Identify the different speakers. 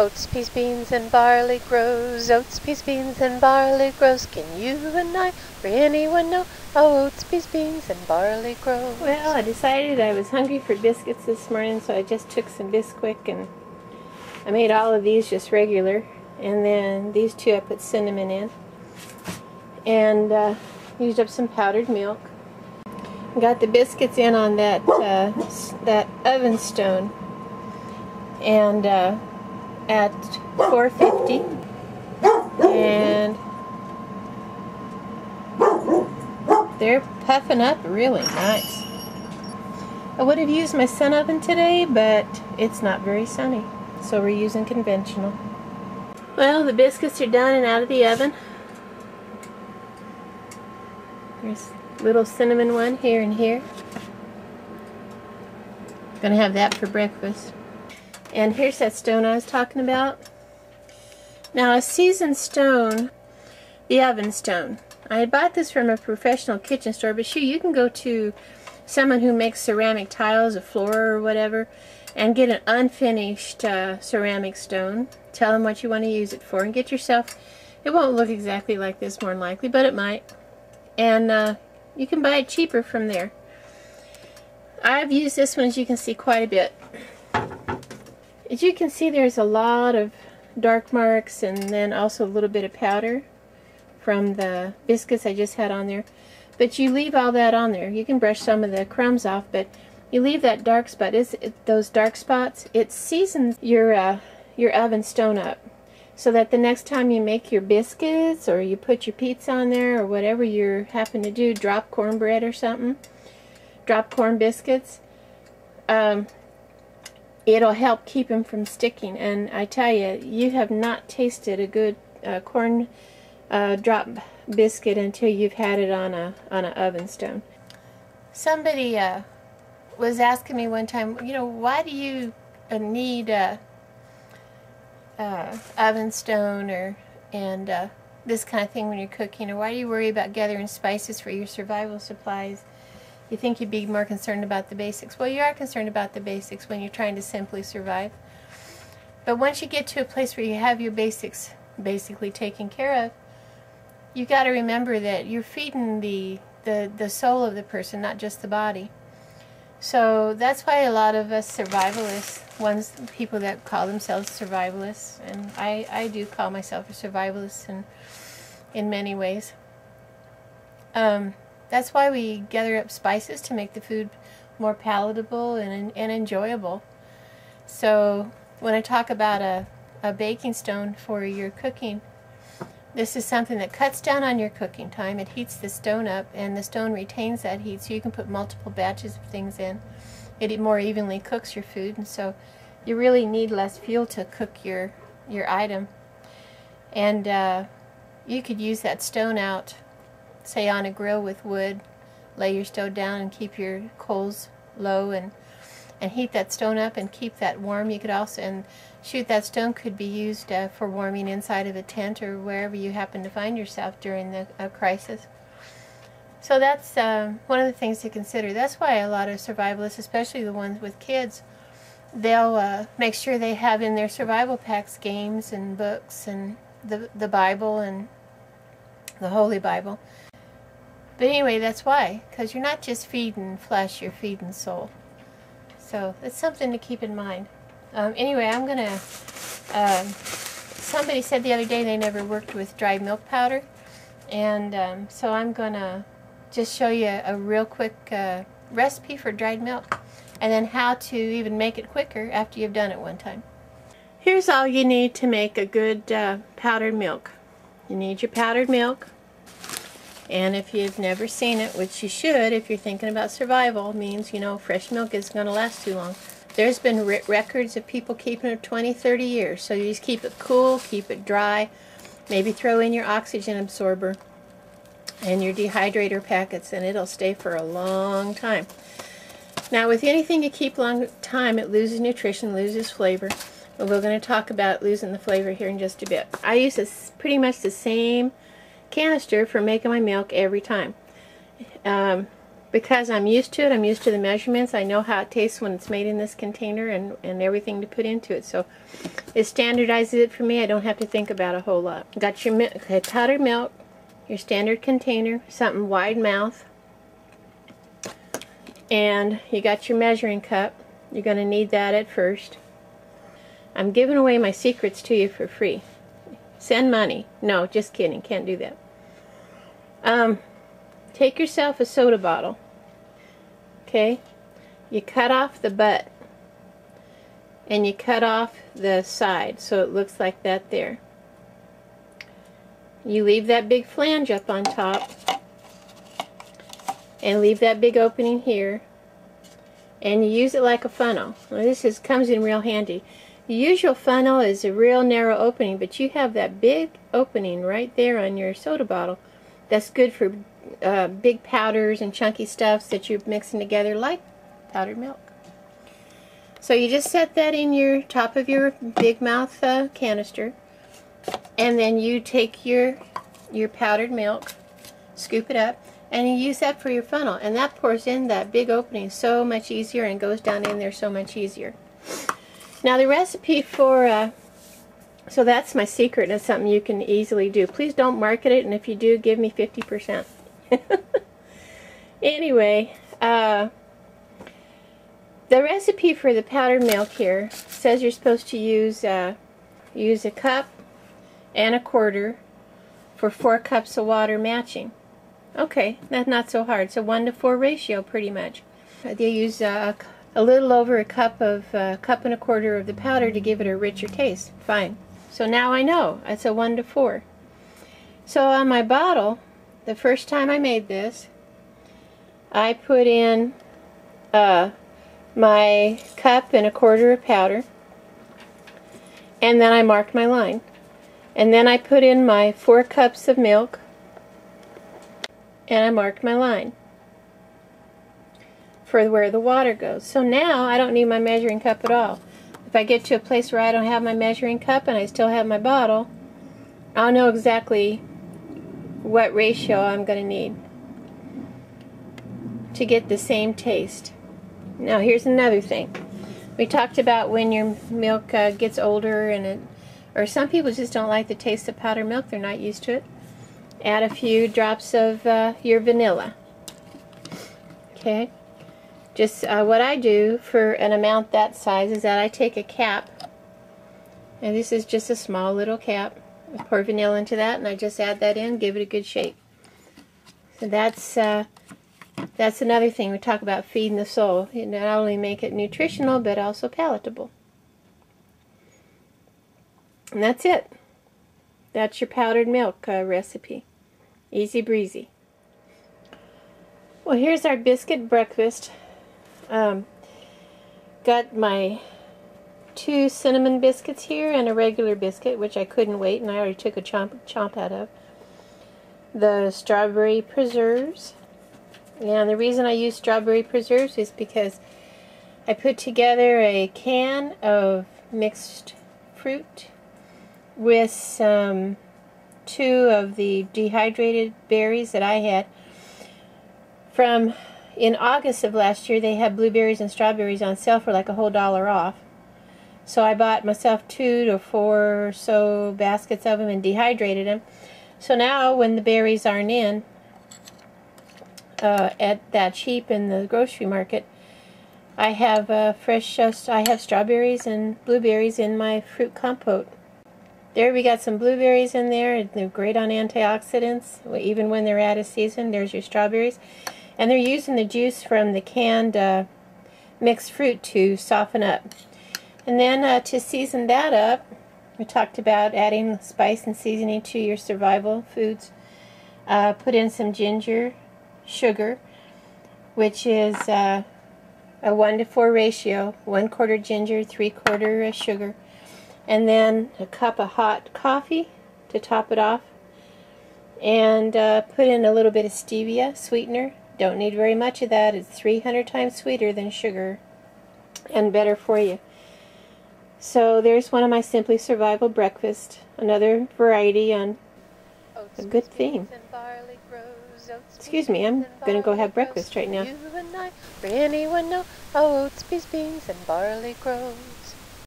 Speaker 1: Oats, peas, beans, and barley grows. Oats, peas, beans, and barley grows. Can you and I or anyone know how oats, peas, beans, and barley grows? Well, I decided I was hungry for biscuits this morning, so I just took some Bisquick and I made all of these just regular. And then these two I put cinnamon in. And used up some powdered milk. Got the biscuits in on that oven stone. And at 450, and they're puffing up really nice. I would have used my sun oven today, but it's not very sunny, so we're using conventional. Well, the biscuits are done and out of the oven. There's a little cinnamon one here and here. Gonna have that for breakfast. And here's that stone I was talking about. Now, a seasoned stone, the oven stone. I had bought this from a professional kitchen store, but shoot, you can go to someone who makes ceramic tiles, a floor or whatever, and get an unfinished ceramic stone. Tell them what you want to use it for, and get yourself, it won't look exactly like this more than likely, but it might. And you can buy it cheaper from there. I've used this one, as you can see, quite a bit. As you can see, there's a lot of dark marks and then also a little bit of powder from the biscuits I just had on there. But you leave all that on there. You can brush some of the crumbs off, but you leave that dark spot. Those dark spots, it seasons your oven stone up, so that the next time you make your biscuits or you put your pizza on there or whatever you happen to do, drop cornbread or something, drop corn biscuits, it'll help keep them from sticking. And I tell you, you have not tasted a good corn drop biscuit until you've had it on an oven stone. Somebody was asking me one time, you know, why do you need oven stone and this kind of thing when you're cooking, or why do you worry about gathering spices for your survival supplies? You think you'd be more concerned about the basics. Well, you are concerned about the basics when you're trying to simply survive. But once you get to a place where you have your basics basically taken care of, you got to remember that you're feeding the soul of the person, not just the body. So that's why a lot of us survivalists, people that call themselves survivalists, and I do call myself a survivalist in many ways. That's why we gather up spices to make the food more palatable and enjoyable. So when I talk about a baking stone for your cooking, this is something that cuts down on your cooking time. It heats the stone up, and the stone retains that heat, so you can put multiple batches of things in. It more evenly cooks your food, and so you really need less fuel to cook your item. And you could use that stone out, say on a grill with wood, lay your stove down and keep your coals low and heat that stone up and keep that warm. You could also, and shoot, that stone could be used for warming inside of a tent or wherever you happen to find yourself during a crisis. So that's one of the things to consider. That's why a lot of survivalists, especially the ones with kids, they'll make sure they have in their survival packs games and books and the Bible and the Holy Bible. But anyway, that's why, because you're not just feeding flesh, you're feeding soul. So that's something to keep in mind. Anyway, I'm going to, somebody said the other day they never worked with dry milk powder, and so I'm going to just show you a real quick recipe for dried milk, and then how to even make it quicker after you've done it one time. Here's all you need to make a good powdered milk. You need your powdered milk. And if you've never seen it, which you should if you're thinking about survival, means, you know, fresh milk isn't going to last too long. There's been records of people keeping it 20, 30 years. So you just keep it cool, keep it dry, maybe throw in your oxygen absorber and your dehydrator packets, and it'll stay for a long time. Now, with anything you keep a long time, it loses nutrition, loses flavor. But we're going to talk about losing the flavor here in just a bit. I use pretty much the same canister for making my milk every time. because I'm used to it. I'm used to the measurements. I know how it tastes when it's made in this container and everything to put into it. So it standardizes it for me. I don't have to think about a whole lot. Got your powdered milk, your standard container, something wide mouth, and you got your measuring cup. You're going to need that at first. I'm giving away my secrets to you for free. Send money. No, just kidding. Can't do that. Take yourself a soda bottle. Okay? You cut off the butt. And you cut off the side so it looks like that there. You leave that big flange up on top. And leave that big opening here. And you use it like a funnel. Well, this comes in real handy. The usual funnel is a real narrow opening, but you have that big opening right there on your soda bottle. That's good for big powders and chunky stuffs that you're mixing together, like powdered milk. So you just set that in your top of your big mouth canister, and then you take your powdered milk, scoop it up, and you use that for your funnel, and that pours in that big opening so much easier and goes down in there so much easier. Now the recipe for, so that's my secret, and it's something you can easily do. Please don't market it, and if you do, give me 50%. Anyway, the recipe for the powdered milk here says you're supposed to use a cup and a quarter for 4 cups of water matching. Okay, that's not so hard. It's a 1-to-4 ratio pretty much. They use a little over a cup and a quarter of the powder to give it a richer taste. Fine. So now I know it's a 1-to-4. So on my bottle, the first time I made this, I put in my cup and a quarter of powder, and then I marked my line. And then I put in my 4 cups of milk, and I marked my line for where the water goes. So now I don't need my measuring cup at all. If I get to a place where I don't have my measuring cup and I still have my bottle, I'll know exactly what ratio I'm going to need to get the same taste. Now here's another thing. We talked about when your milk gets older, or some people just don't like the taste of powdered milk, they're not used to it. Add a few drops of your vanilla. Okay? Just what I do for an amount that size is that I take a cap, and this is just a small little cap. I pour vanilla into that, and I just add that in, give it a good shake. So that's another thing. We talk about feeding the soul. You not only make it nutritional, but also palatable. And that's it. That's your powdered milk recipe. Easy breezy. Well, here's our biscuit breakfast. Got my 2 cinnamon biscuits here and a regular biscuit, which I couldn't wait, and I already took a chomp out of. The strawberry preserves. And the reason I use strawberry preserves is because I put together a can of mixed fruit with some 2 of the dehydrated berries that I had. In August of last year, they had blueberries and strawberries on sale for like a whole $1 off. So I bought myself 2 to 4 or so baskets of them and dehydrated them. So now when the berries aren't in at that cheap in the grocery market, I have I have strawberries and blueberries in my fruit compote. There we got some blueberries in there, and they're great on antioxidants, even when they're out of season. There's your strawberries. And they're using the juice from the canned mixed fruit to soften up. And then to season that up, we talked about adding spice and seasoning to your survival foods. Put in some ginger, sugar, which is a 1-to-4 ratio, 1/4 ginger, 3/4 sugar. And then a cup of hot coffee to top it off. And put in a little bit of stevia sweetener. Don't need very much of that. It's 300 times sweeter than sugar and better for you. So there's one of my Simply Survival breakfast. Another variety on a good theme.
Speaker 2: And barley grows
Speaker 1: Excuse me, I'm going to go have breakfast right now.
Speaker 2: You and I, for anyone know how oats, peas, beans, and barley grow.